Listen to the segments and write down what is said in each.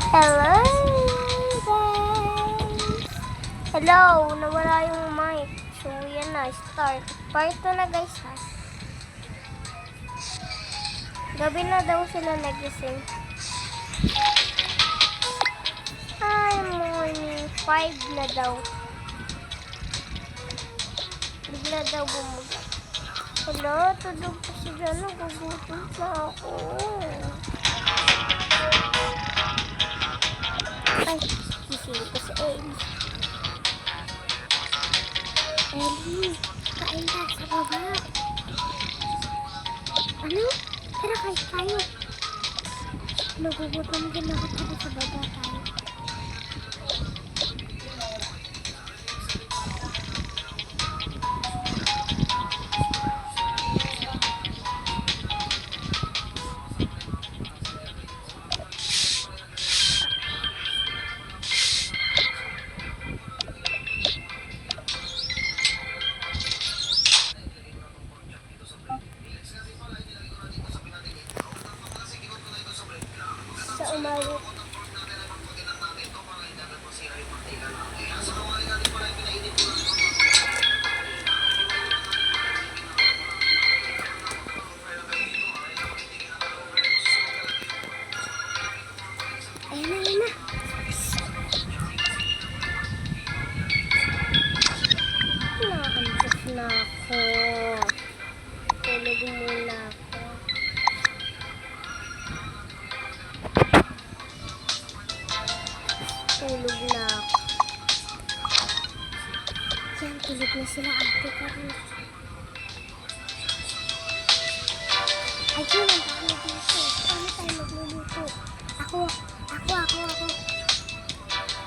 Hello, guys! Hello! Nawala yung mic. So, yan na. Start. Part 2 na, guys, ha? Gabi na daw sila nagising. Ay, morning. 5 na daw. Bigla daw bumuga. Hello, tulog pa sila. Nagugutom na ako. Ay, gising ko si Ellie. Ellie, kain ka sa baba. Ano? Tara, kain tayo. Nagugutom din ako, tara sa baba tayo. Sa umalit. Ayan na. Nakakantas na ako. Tulog muna ako. Tulog na ako. Yan, tulog na sila ate ka rin. Ayun, ang dami dito. Paano tayo magluluto? Ako.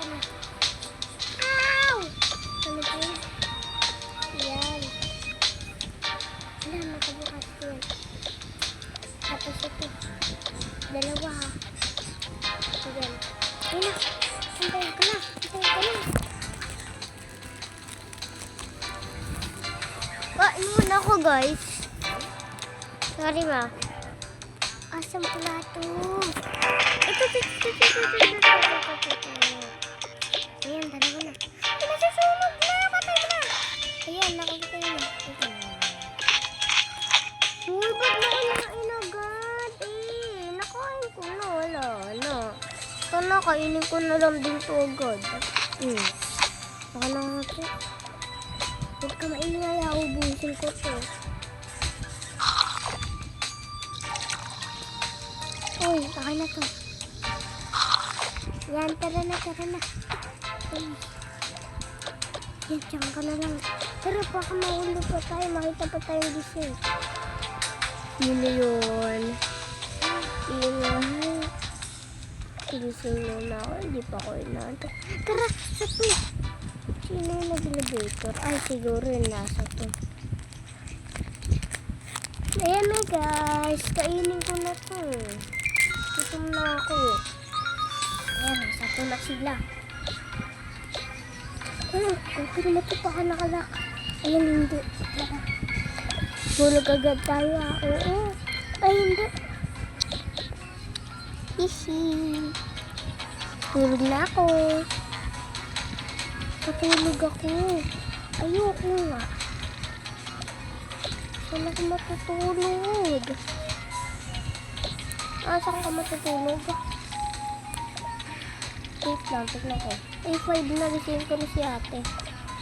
Ano? Ow! Ano ba yun? Yan. Wala, nakabukas yun. Tapos ito. Dalawa ha. Ayan. Ayun na. Antayin ko na. Kain muna ako, guys. Sorry, ma. Asam pala ito. Ito. Ayan, dalawa na. Ay, nasusunog na. Patay mo na. Ayan, nakakita na. Uy, ba't nakalain agad? Nakain ko na. Wala na. Sana kainin ko na lang din ito agad. Baka na nga ito. Huwag ka maingay, ubusin ko ito. Uy, akin na to. Yan, tara na. Uy. Yan, tiyan ka na lang. Pero baka maulog pa tayo, makita pa tayong gising. Yun na yun. Ingay. Gising muna ako, hindi pa ako inaantok. Tara, sa to. Sino yung nag-elevator? Ay, siguro yung nasa to. Ayan na guys, kainin ko na to. Gutom na ako. Ayan, nasa to na sila. Okay naman ito, baka nakalak. Ayan, hindi. Tulog agad tayo ha. Oo. Ay, hindi. Hihi. Tulog na ako. Patulog ako. Ayoko nga. Saan ako matutulog? Saan ka matutulog? Wait lang, tignan ko. 5 na gising ko na si ate.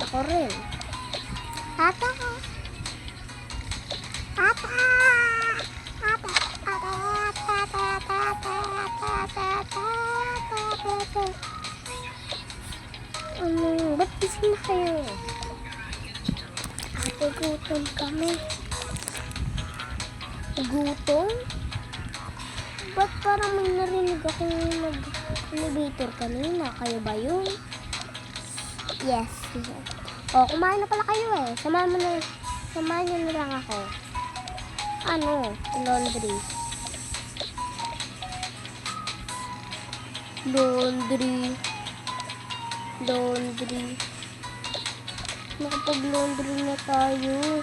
Ako rin. Ata ko. Ba't gising na kayo? Ate, gutom kami. Gutom? Ba't parang may narinig akong nag-elevator kanina? Kayo ba yun? Yes. Kumain na pala kayo eh. Samahan nyo na lang ako. Laundry. Nakapag-laundry na tayo.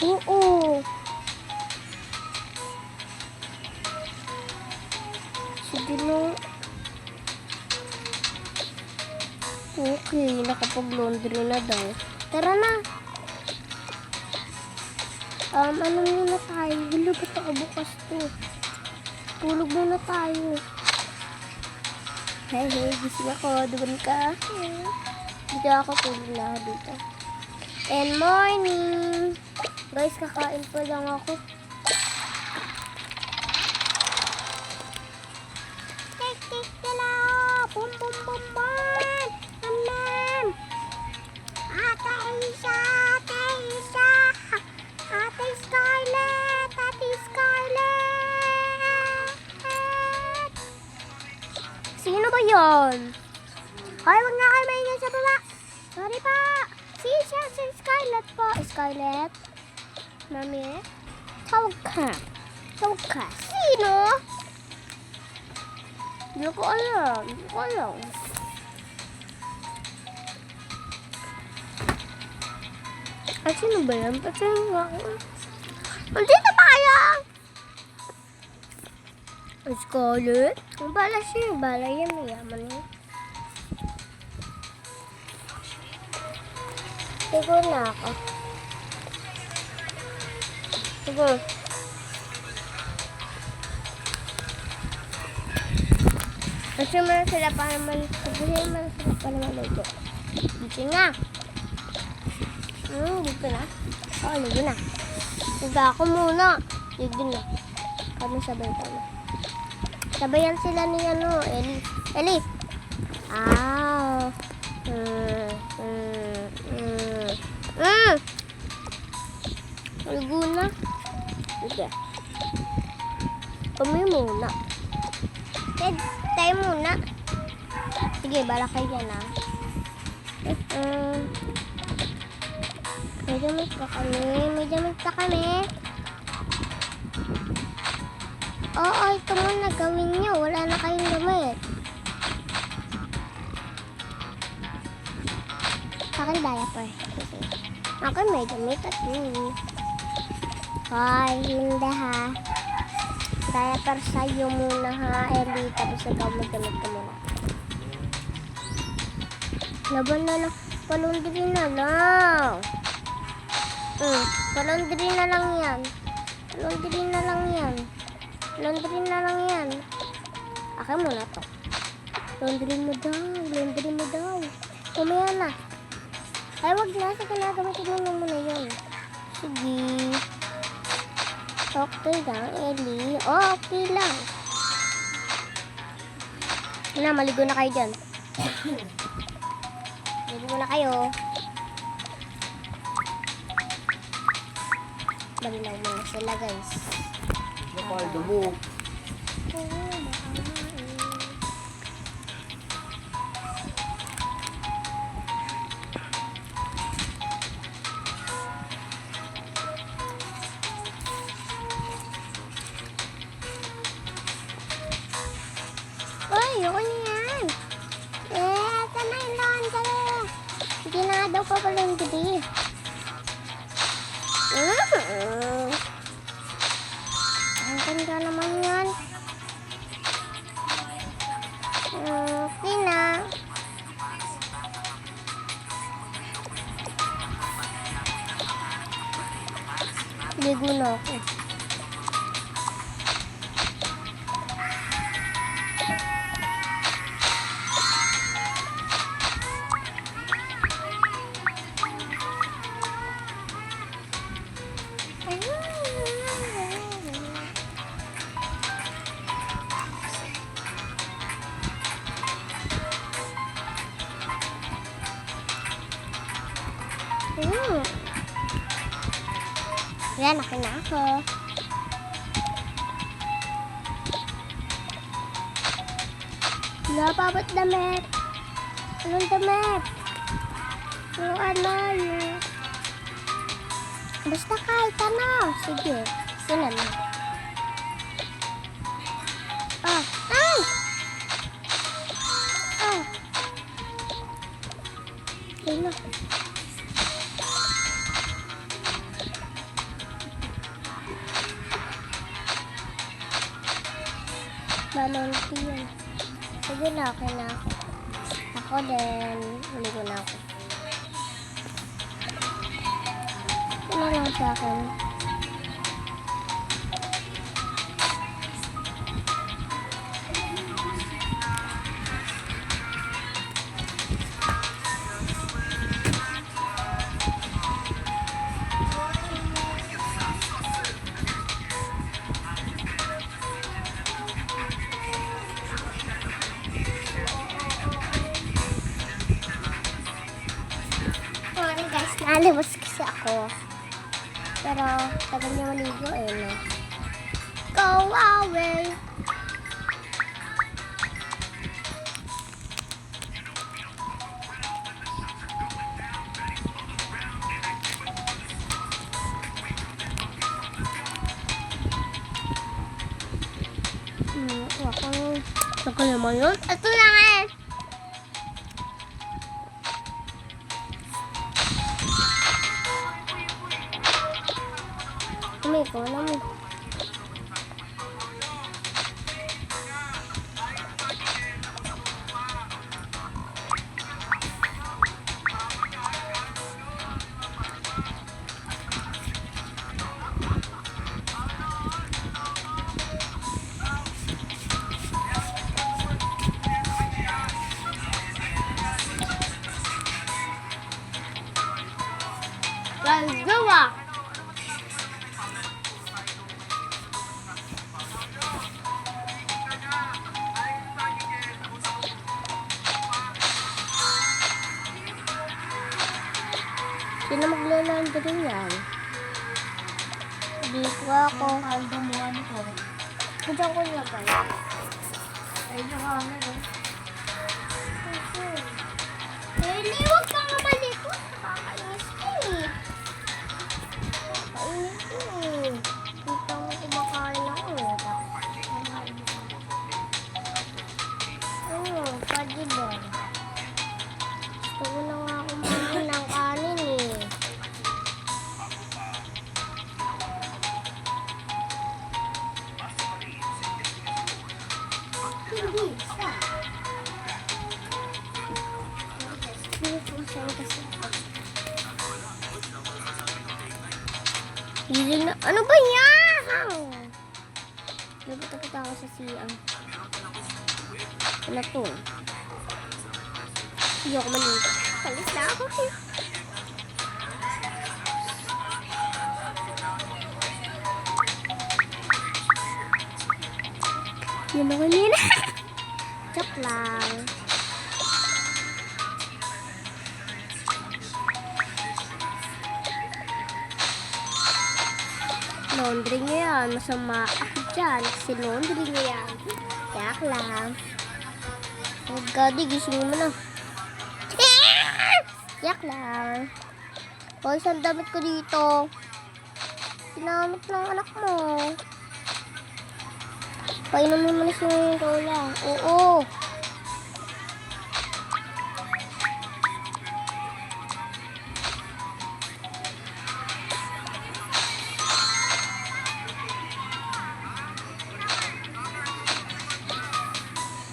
Oo. Dino. Okay, nakapag-laundry na daw. Tara na. Ano muna tayo? Wala ba ito bukas to? Tulog muna tayo. Hey, gising ako. Doon ka. Dito ako, tulog na ako dito. And morning! Guys, kakain pa lang ako. Tik-tik nila! Bum bum bum bum! Mam! Ate Isa! Ate Isa! Ate Scarlett! Ate Scarlett! Sino ba yun? Hoy, wag na kayo maingay sa baba! Sorry pa! Si Scarlett po. Scarlett? Mami? Tawag ka. Tawag ka. Sino? Hindi ko alam. Hindi ko alam. At sino ba yan? Patsinin mo ako. Nandito tayo! Scarlett? Ang bala siya. Bala yan. Mayaman yan. Sigur na ako. Sigur. Kasi man sila pa naman. Kasi man sila pa naman luto. Dito nga. Dito na. Oo, dito na. Higa ako muna. Dito na. Kami sabay tayo. Sabayan sila ni Ellie. Ellie! Laguna. Sige. Kami muna. Tayo muna. Sige, bala kayo dyan May damit pa kami. May damit pa kami. Oo, ito muna gawin nyo. Wala na kayong damit. Akin diaper. Akin may damit at Hoy, hindi ha. Diaper sa'yo muna ha, Ellie. Tapos ikaw magdamit ka muna. Laban na lang. Palundri na lang. Palundri na lang yan. Palundri na lang yan. Laundry na lang yan. Akin muna to. Laundry mo daw. Laundry mo daw. Kumaya na. Ay, wag na. Sige na. Gamitin mo muna yun. Sige. Okay lang, Ellie. Okay lang. Na, maligo na kayo dyan. Maligo na kayo. Balilaw mo na sila, guys. Napal damo. Ayoko na yan. Saan na yung laundry? Hindi na daw pa laundry. Ang ganda naman yan. Okay na. Ligo na ako. Yan, akin na ako. Wala pa ba't damit? Anong damit? Ano? Basta kahit ano. Sige. Sila na. Sila. Balonti yan. Sige na, okay na ako. Ako din. Huli ko na ako. Ano lang sa akin? Sorry guys, nalabas kasi ako. Pero, tagal niya maligo eh, no? Go away! Ako naman yun. Ito na nga eh! Ko alam mo. Let's go ah! Sino maglalandry yan? Hindi ko ako. Aldo mo ano ko. Diyan ko lagay. Ay, yung hangin eh. Hindi, huwag kang malikot. Nakakainis ko eh. Nakakainis ko eh. Kita mo kumakain ako eh. Pwede ba? Gusto ko na nga kumain ng kanin eh. Hindi, isa. Hindi na. Ano ba yan? Nagtatapit ako sa CR. Ano to? Hindi ako maligo. Palis na ako. Yun ako nila. Joke lang. Laundry niya yan. Masama ako dyan. Kasi laundry niya yan. Yak lang. Oh God, gising mo na. Yak lang. O, isang damit ko dito. Sinamit ng anak mo. Painumin mo na siya yung rola. Oo.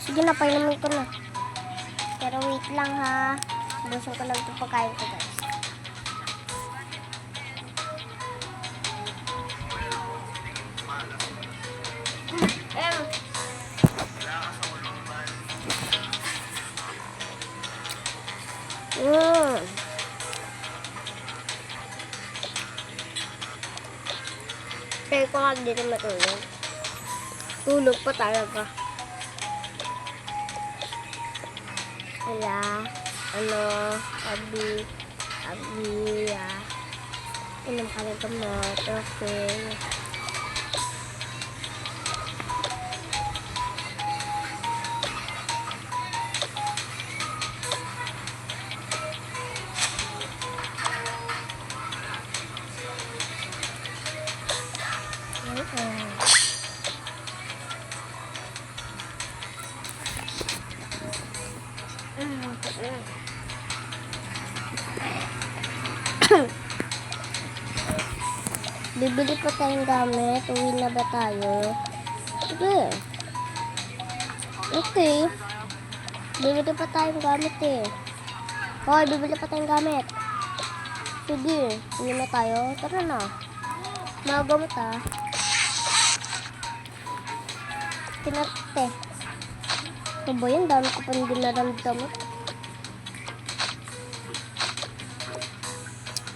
Sige na, painumin ko na. Pero wait lang ha. Busan ko lang ito pagkain ko guys. Kaya ko nga dito matulog. Tulog pa talaga. Wala. Abi, inom ka ng gamot. Okay. Bibili pa tayong gamit. Uwi na ba tayo? Sige. Okay. Bibili pa tayong gamit eh. Hoy, bibili pa tayong gamit. Sige, hindi na tayo. Tara na. Mga gamit ah. Pinate. Ano ba yun? Dami ko pa hindi naramdamit.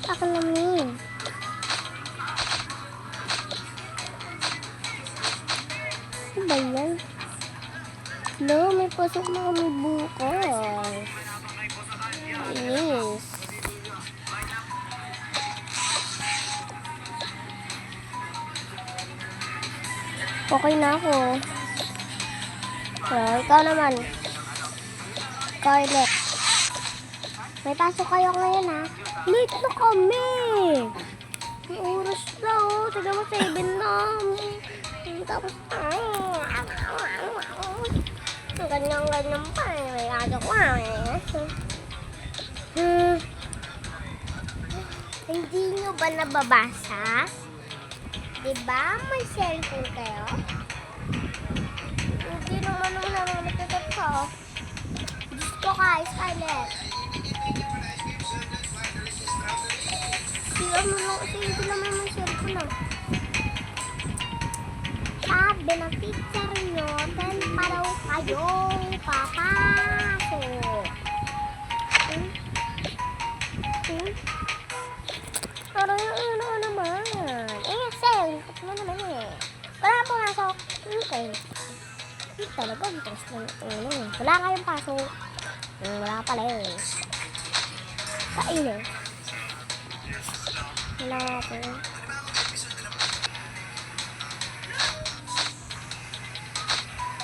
Akin namin. Ano ba yan? Hello, may pasok na kami bukas. Inis. Okay na ako. Ikaw naman. Scarlett. May pasok kayo ngayon ha. Late na kami. May oras na oh. Tiga mo 7 na. Tapos ganyan-ganyan pa eh. May aso ko Hindi nyo ba nababasa? Diba may cellphone kayo? Hindi naman natatat ko. Diyos ko ka, Scarlett. Hindi naman may cellphone ah. Sabi ng teacher nyo, 10 pa daw kayong papasok. Parang ano naman. Sel, ano naman eh. Wala pumasok. Okay. Hindi talaga, interest lang. Wala kayong pasok. Wala pala eh. Kain eh. Wala ako.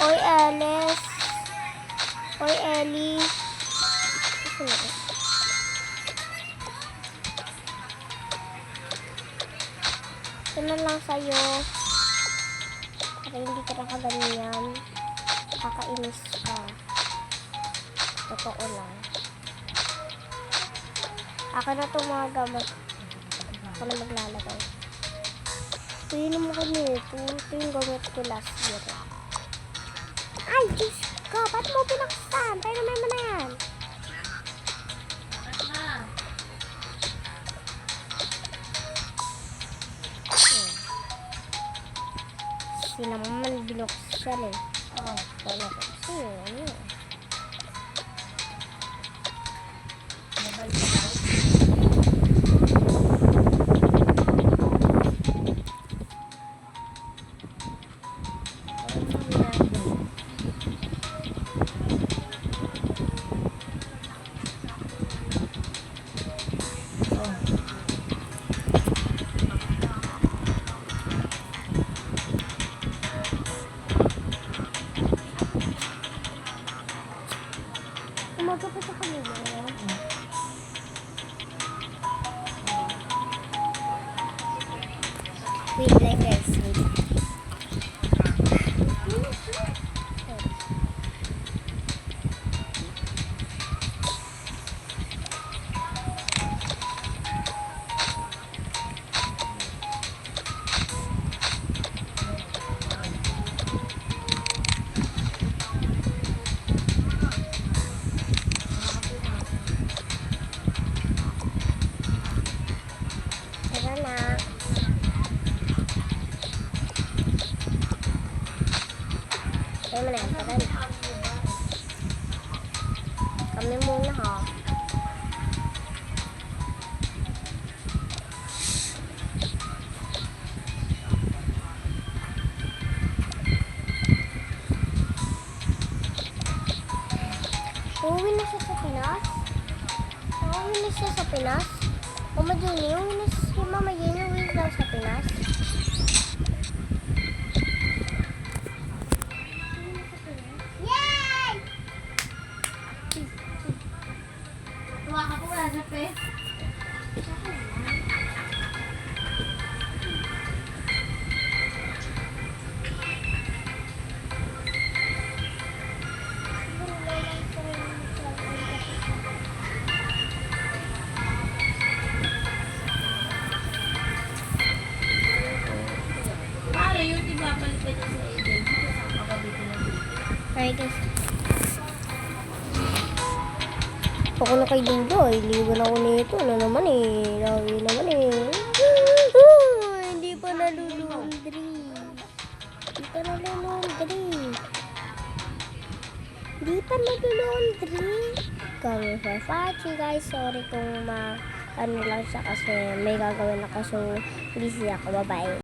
Oy, Alice. Oy, Ellie. Ito lang sa'yo. Para hindi ka nakaganyan. Kakainis ka. Totoo lang. Akin na itong mga gamot. Ako na maglalagay. Pinin mo kami. Ito yung gamot ko last year. Ay, Diyos ko. Ba't mo pinaksan? Tayo naman mo na yan. Sinaman binuksan eh. Oo. Wala ko. Kasi ano eh. Magkapit ako nila. Wait lang guys. Wait. Tara na. Tara na. Tara na. Kami muna ha. Uuwi na siya sa Pinas? Uuwi na siya sa Pinas? Mama Jenny, uuwi na si Mama Jenny, uuwi daw sa Pinas? Yay! Tuwa ka po wala sa pe. Paano yun, di ba? Balik ka dyan sa agency. Kasama ka dito na dito. Sorry guys. Ako na kay Dingdoy. Liwan ako nito. Ano naman eh. Lawi naman eh. Hindi pa nalulundri. Hindi pa nalulundri. Hindi pa nalulundri. Kami for watching guys. Sorry kung ano lang siya kasi may gagawin ako. So, busy ako. Bye-bye.